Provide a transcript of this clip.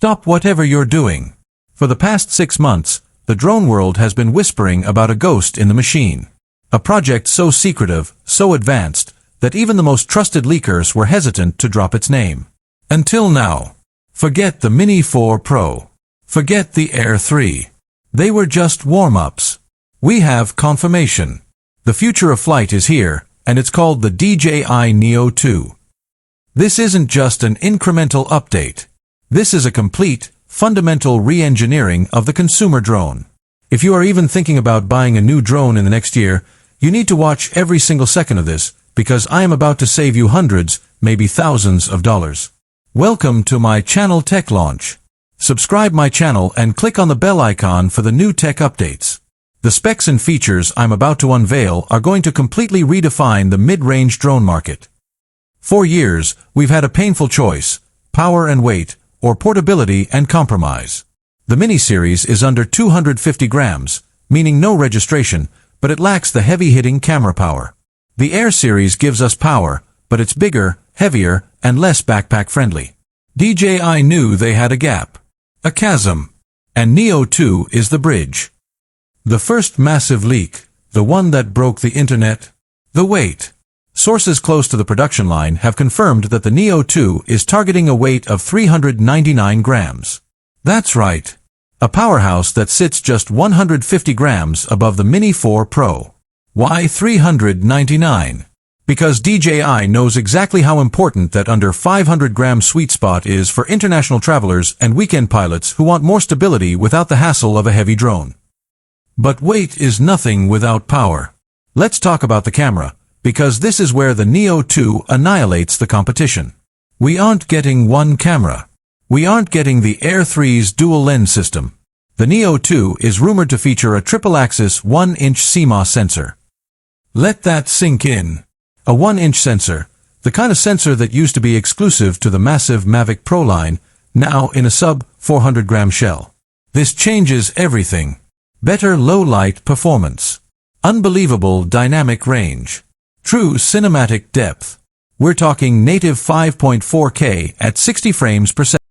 Stop whatever you're doing. For the past 6 months, the drone world has been whispering about a ghost in the machine. A project so secretive, so advanced, that even the most trusted leakers were hesitant to drop its name. Until now. Forget the Mini 4 Pro. Forget the Air 3. They were just warm-ups. We have confirmation. The future of flight is here, and it's called the DJI Neo 2. This isn't just an incremental update. This is a complete, fundamental re-engineering of the consumer drone. If you are even thinking about buying a new drone in the next year, you need to watch every single second of this, because I am about to save you hundreds, maybe thousands of dollars. Welcome to my channel Tech Launch. Subscribe my channel and click on the bell icon for the new tech updates. The specs and features I'm about to unveil are going to completely redefine the mid-range drone market. For years, we've had a painful choice: power and weight, or portability and compromise. The Mini series is under 250 grams, meaning no registration, but it lacks the heavy-hitting camera power. The Air series gives us power, but it's bigger, heavier, and less backpack-friendly. DJI knew they had a gap, a chasm, and Neo 2 is the bridge. The first massive leak, the one that broke the internet, the weight. Sources close to the production line have confirmed that the Neo 2 is targeting a weight of 399 grams. That's right. A powerhouse that sits just 150 grams above the Mini 4 Pro. Why 399? Because DJI knows exactly how important that under 500-gram sweet spot is for international travelers and weekend pilots who want more stability without the hassle of a heavy drone. But weight is nothing without power. Let's talk about the camera, because this is where the Neo 2 annihilates the competition. We aren't getting one camera. We aren't getting the Air 3's dual lens system. The Neo 2 is rumored to feature a triple-axis 1-inch CMOS sensor. Let that sink in. A 1-inch sensor, the kind of sensor that used to be exclusive to the massive Mavic Pro line, now in a sub-400-gram shell. This changes everything. Better low-light performance. Unbelievable dynamic range. True cinematic depth. We're talking native 5.4K at 60 frames per second.